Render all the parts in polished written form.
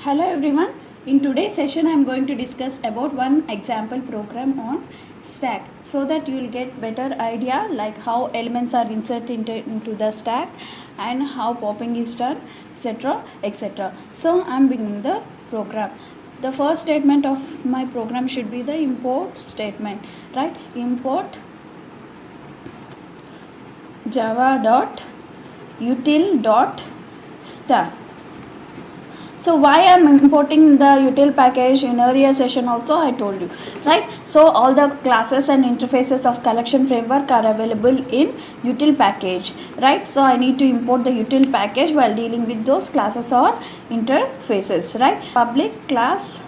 Hello everyone. In today's session I am going to discuss about one example program on stack so that you will get better idea like how elements are inserted into the stack and how popping is done, etc, etc. So I am beginning the program. The first statement of my program should be the import statement, right? Import java.util.stack. So why I am importing the util package in earlier session also I told you, right? So all the classes and interfaces of collection framework are available in util package, right? So I need to import the util package while dealing with those classes or interfaces, right? Public class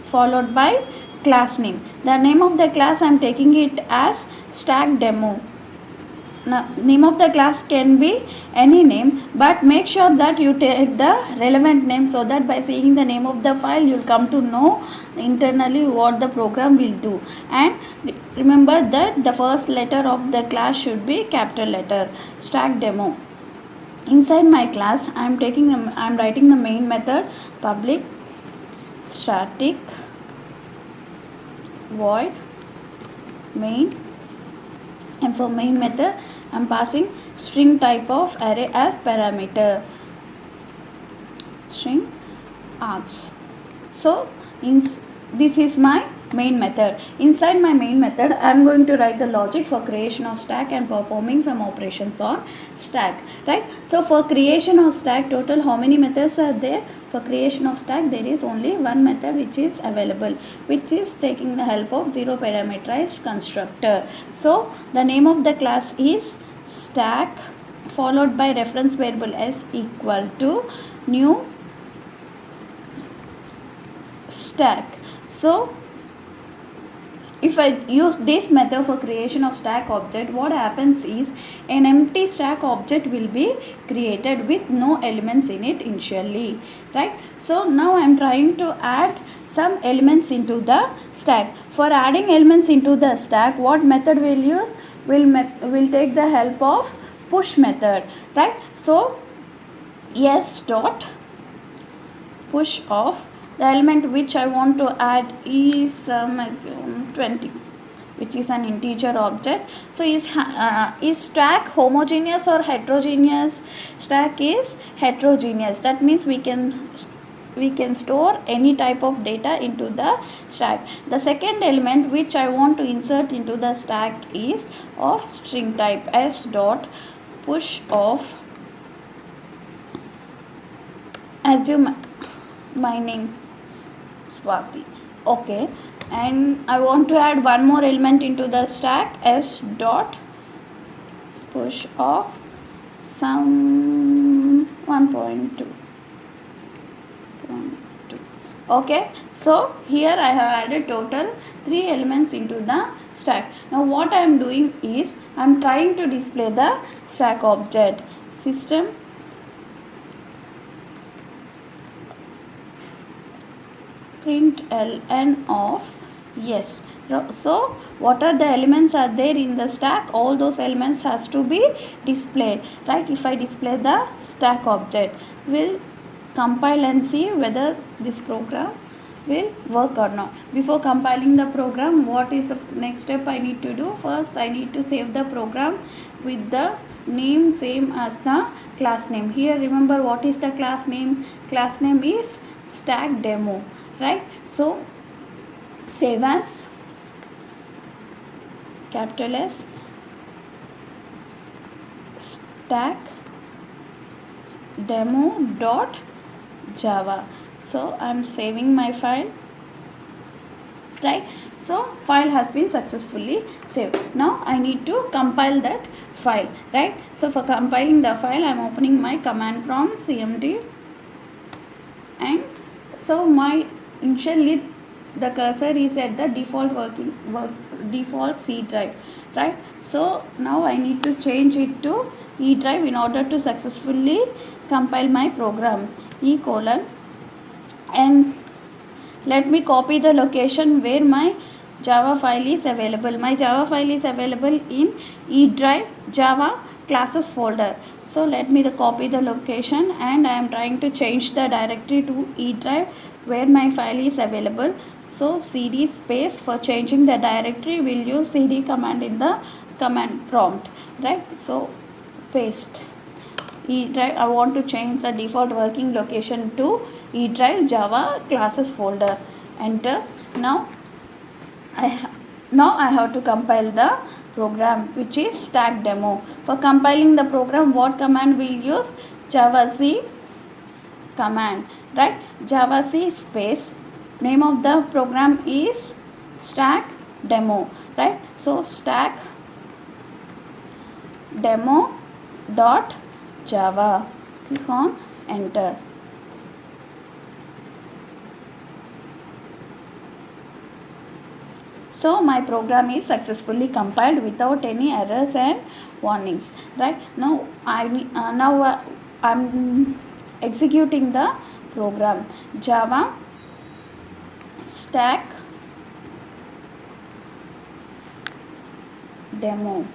followed by class name. The name of the class I am taking it as stack demo. Now, name of the class can be any name, but make sure that you take the relevant name so that by seeing the name of the file you will come to know internally what the program will do. And remember that the first letter of the class should be capital letter. Stack demo. Inside my class I am writing the main method public static void main, and for main method I am passing string type of array as parameter, string args. So this is my main method. Inside my main method I am going to write the logic for creation of stack and performing some operations on stack, right? So for creation of stack, total how many methods are there? For creation of stack there is only one method which is available, which is taking the help of zero parameterized constructor. So the name of the class is stack followed by reference variable s equal to new stack. So if I use this method for creation of stack object, what happens is an empty stack object will be created with no elements in it initially, right? So now I am trying to add some elements into the stack. For adding elements into the stack, what method we'll use? We'll take the help of push method, right? So s dot push of the element which I want to add is assume 20, which is an integer object. So is stack homogeneous or heterogeneous? Stack is heterogeneous. That means we can store any type of data into the stack. The second element which I want to insert into the stack is of string type, s dot push of, assume my name Swati, okay, and I want to add one more element into the stack, s dot push of some 1.2. Okay, so here I have added total 3 elements into the stack. Now what I am doing is I am trying to display the stack object. System print ln of yes. So what are the elements are there in the stack? All those elements has to be displayed, right? If I display the stack object, we'll compile and see whether this program will work or not. Before compiling the program, what is the next step I need to do? First I need to save the program with the name same as the class name. Here remember what is the class name? Class name is stack demo, right? So save as capital S stack demo dot java. So I am saving my file, right? So file has been successfully saved. Now I need to compile that file, right? So for compiling the file I am opening my command prompt cmd, and so my initially the cursor is at the default C drive, right? So now I need to change it to E drive in order to successfully compile my program. E colon, and let me copy the location where my Java file is available. My Java file is available in E drive Java classes folder. So let me copy the location, and I am trying to change the directory to E drive where my file is available. So cd space, for changing the directory we'll use cd command in the command prompt, right? So paste E drive. I want to change the default working location to E drive Java classes folder. Enter. Now I have to compile the program, which is stack demo. For compiling the program, what command we'll use? javac command, right? javac space, name of the program is stack demo, right? So stack demo dot java. Click on enter. So my program is successfully compiled without any errors and warnings, right? Now I'm executing the program. Java stack demo.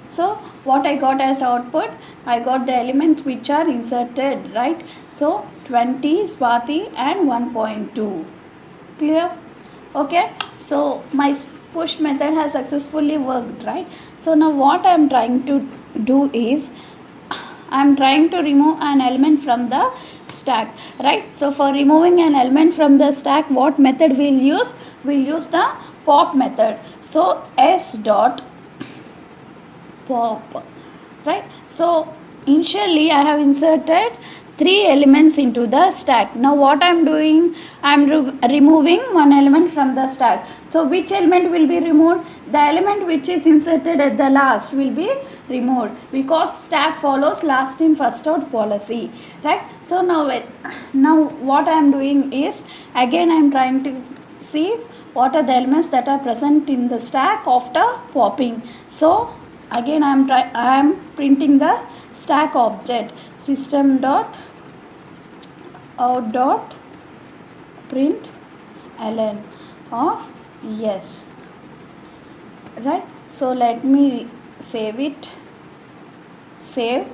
So what I got as output? I got the elements which are inserted, right? So 20, Swati and 1.2. Clear? Okay. So my push method has successfully worked, right? So now what I am trying to do is, I am trying to remove an element from the stack, right? So for removing an element from the stack, what method we'll use? We'll use the pop method. So s dot pop, right? So initially I have inserted 3 elements into the stack. Now what I am doing? I am removing one element from the stack. So which element will be removed? The element which is inserted at the last will be removed, because stack follows last in first out policy, right? So now what I am doing is, again I am trying to see what are the elements that are present in the stack after popping. So again I am printing the stack object, system dot out dot print ln of yes, right? So let me save it. Save.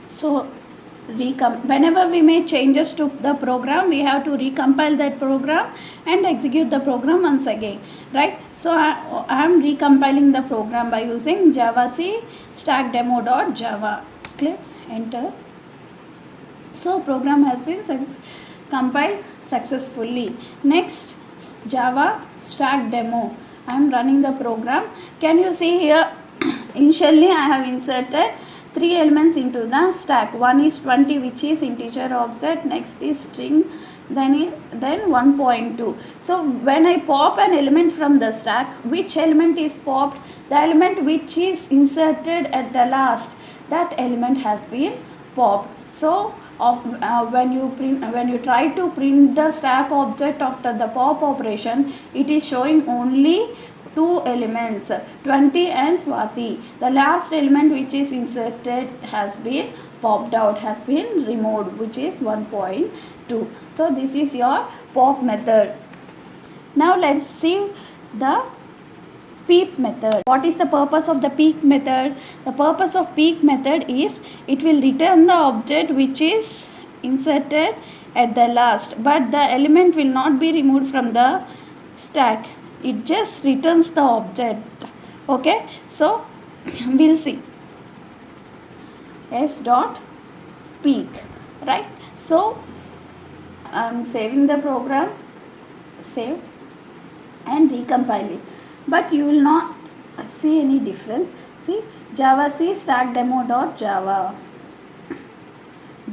So whenever we make changes to the program, we have to recompile that program and execute the program once again, right? So I am recompiling the program by using javac stack demo.java. Click enter. So program has been compiled successfully. Next, Java stack demo. I am running the program. Can you see here? Initially I have inserted 3 elements into the stack. One is 20, which is integer object. Next is string. Then 1.2. So when I pop an element from the stack, which element is popped? The element which is inserted at the last, that element has been popped. So when you try to print the stack object after the pop operation, it is showing only 2 elements, 20 and Swati. The last element which is inserted has been popped out, has been removed, which is 1.2. So this is your pop method. Now let's see the peep method. What is the purpose of the peep method? The purpose of peep method is, it will return the object which is inserted at the last, but the element will not be removed from the stack. It just returns the object. Okay, so we'll see s dot peek, right? So I'm saving the program, save and recompile it, but you will not see any difference. See, javac stack demo.java,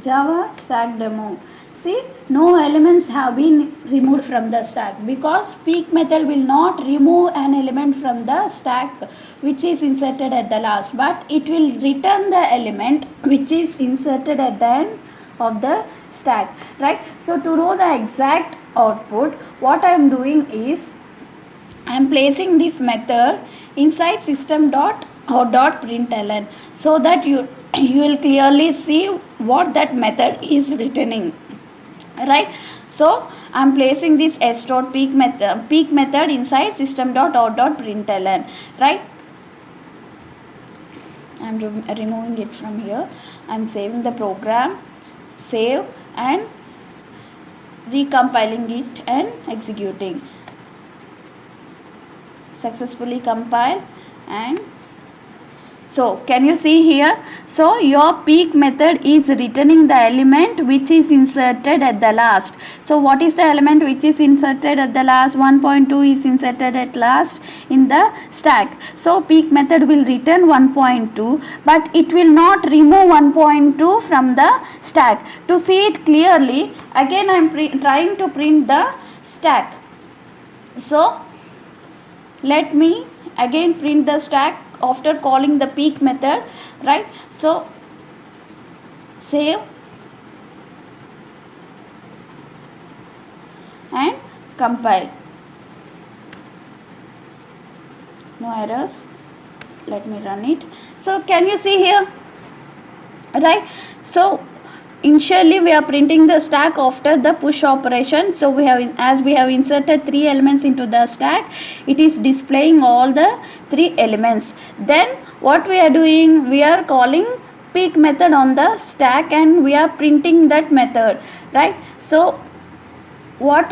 Java stack demo. See, no elements have been removed from the stack, because peek method will not remove an element from the stack which is inserted at the last, but it will return the element which is inserted at the end of the stack, right? So to know the exact output, what I am doing is, I am placing this method inside system.out.println, so that you will clearly see what that method is returning. right? So I'm placing this s dot peak method inside system dot out dot println, right? I'm removing it from here. I'm saving the program, save, and recompiling it and executing. Successfully compile. And so can you see here? So your peak method is returning the element which is inserted at the last. So what is the element which is inserted at the last? 1.2 is inserted at last in the stack. So peak method will return 1.2, but it will not remove 1.2 from the stack. To see it clearly, again I am trying to print the stack. So let me again print the stack after calling the peak method, right? So save and compile. No errors. Let me run it. So can you see here, right? So initially we are printing the stack after the push operation. So we have, as we have inserted 3 elements into the stack, it is displaying all the 3 elements. Then what we are doing, we are calling peak method on the stack and we are printing that method, right? So what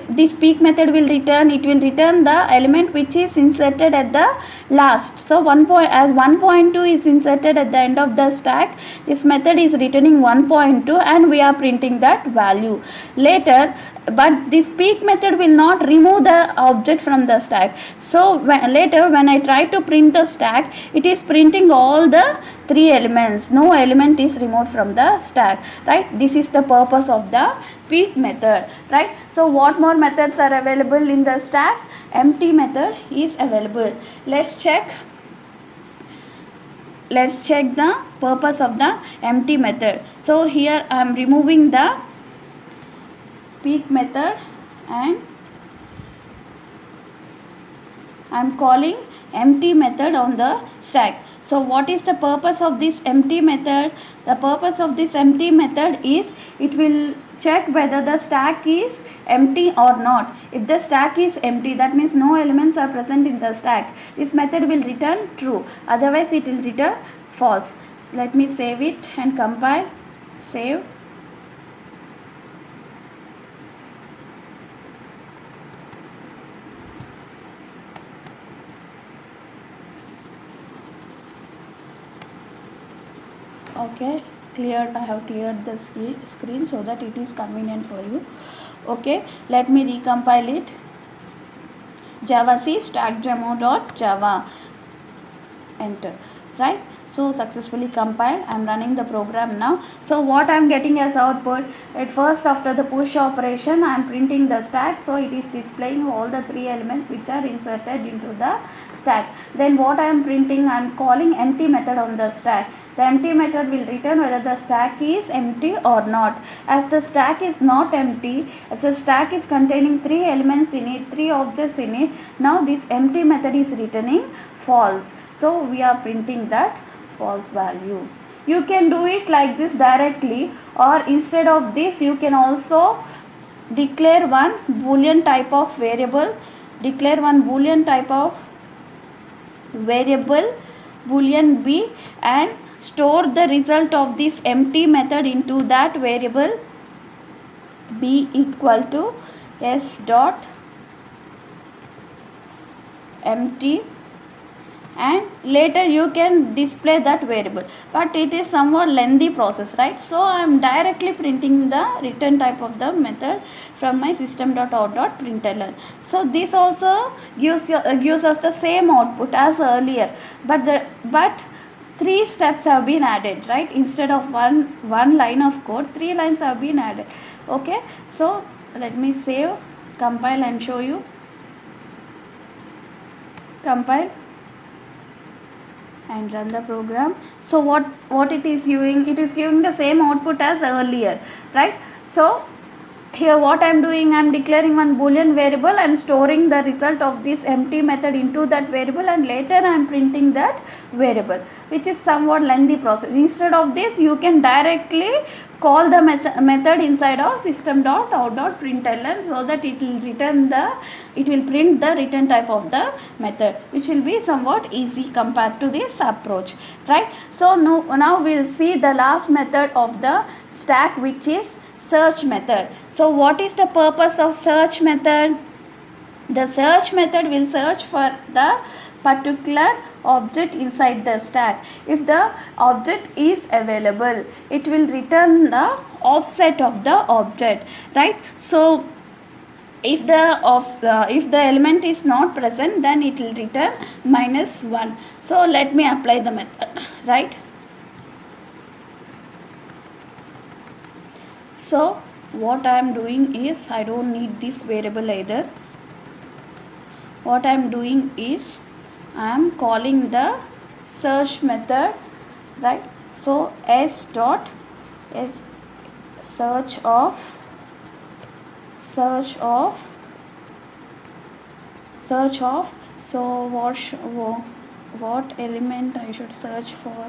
this peak method will return, it will return the element which is inserted at the last. So 1.2 is inserted at the end of the stack, this method is returning 1.2 and we are printing that value later. But this peak method will not remove the object from the stack. So later when I try to print the stack, it is printing all the 3 elements, no element is removed from the stack, right? This is the purpose of the peak method, right? So what more methods are available in the stack? Empty method is available. Let's check the purpose of the empty method. So here I am removing the peak method and I am calling empty method on the stack. So what is the purpose of this empty method? The purpose of this empty method is it will check whether the stack is empty or not. If the stack is empty, that means no elements are present in the stack, this method will return true, otherwise it will return false. So let me save it and compile. Save. Okay, cleared. I have cleared the screen so that it is convenient for you. Okay, let me recompile it. Java C stackdemo.java, enter, right? So successfully compiled. I am running the program now. So what I am getting as output, at first after the push operation I am printing the stack, so it is displaying all the 3 elements which are inserted into the stack. Then what I am printing, I am calling empty method on the stack. The empty method will return whether the stack is empty or not. As the stack is not empty, as the stack is containing 3 elements in it, 3 objects in it, now this empty method is returning false. So we are printing that false value. You can do it like this directly, or instead of this you can also declare one boolean type of variable, boolean b, and store the result of this empty method into that variable b equal to s dot empty, and later you can display that variable, but it is somewhat lengthy process, right? So I am directly printing the return type of the method from my system.out.println. So this also gives us the same output as earlier, but 3 steps have been added, right? Instead of one line of code, 3 lines have been added. Okay, so let me save, compile and show you. Compile and run the program. So what it is giving, it is giving the same output as earlier, right? So here what I am doing, I am declaring one boolean variable, I am storing the result of this empty method into that variable, and later I am printing that variable, which is somewhat lengthy process. Instead of this, you can directly call the method inside of system.out.println, so that it will print the return type of the method, which will be somewhat easy compared to this approach, right? So now we'll see the last method of the stack, which is search method. So what is the purpose of search method? The search method will search for the particular object inside the stack. If the object is available, it will return the offset of the object, right? So if the element is not present, then it will return -1. So let me apply the method, right? So what I am doing is, I don't need this variable either. What I am doing is, I am calling the search method, right? So s dot is search of so what element I should search for?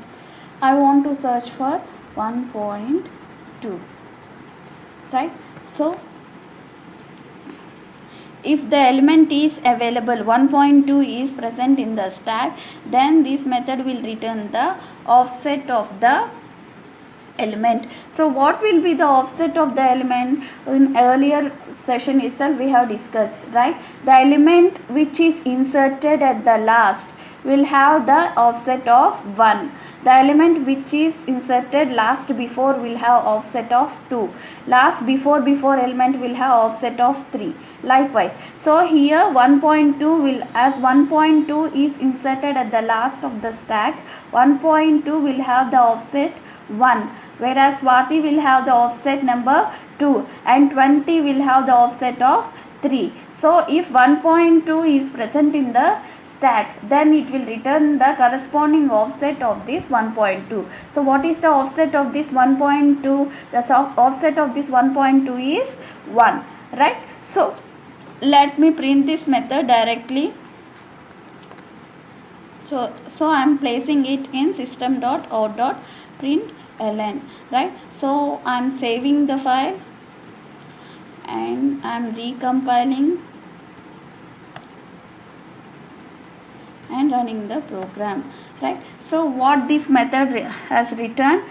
I want to search for 1.2, right? So if the element is available, 1.2 is present in the stack, then this method will return the offset of the element. So what will be the offset of the element? In earlier session itself we have discussed, right? The element which is inserted at the last will have the offset of 1. The element which is inserted last before will have offset of 2. Last before element will have offset of 3. Likewise, so here 1.2 will, as 1.2 is inserted at the last of the stack, 1.2 will have the offset 1, whereas Swati will have the offset number 2, and 20 will have the offset of 3. So if 1.2 is present in the stack, then it will return the corresponding offset of this 1.2. So what is the offset of this 1.2? The offset of this 1.2 is 1, right? So let me print this method directly. So I am placing it in system.out.println, right? So I am saving the file and I am recompiling and running the program, right? So what this method has returned,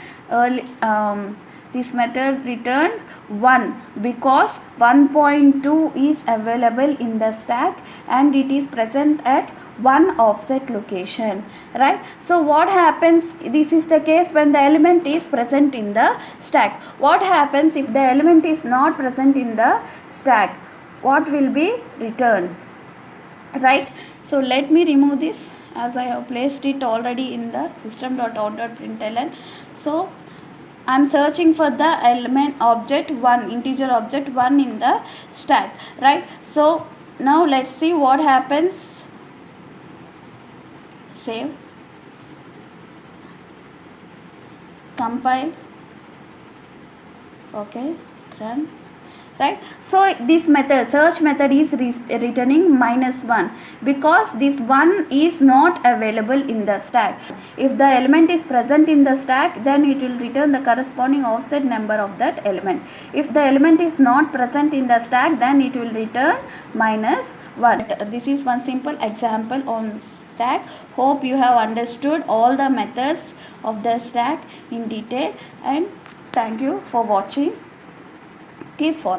this method returned 1 because 1.2 is available in the stack and it is present at 1 offset location, right? So what happens, this is the case when the element is present in the stack. What happens if the element is not present in the stack? What will be returned, right? So let me remove this, as I have placed it already in the system.out.println. So I am searching for the element object 1, integer object 1 in the stack, right? So now let's see what happens. Save, compile, okay, run, right? So this method, search method, is returning -1 because this 1 is not available in the stack. If the element is present in the stack, then it will return the corresponding offset number of that element. If the element is not present in the stack, then it will return -1. This is one simple example on stack. Hope you have understood all the methods of the stack in detail, and thank you for watching. Keep following.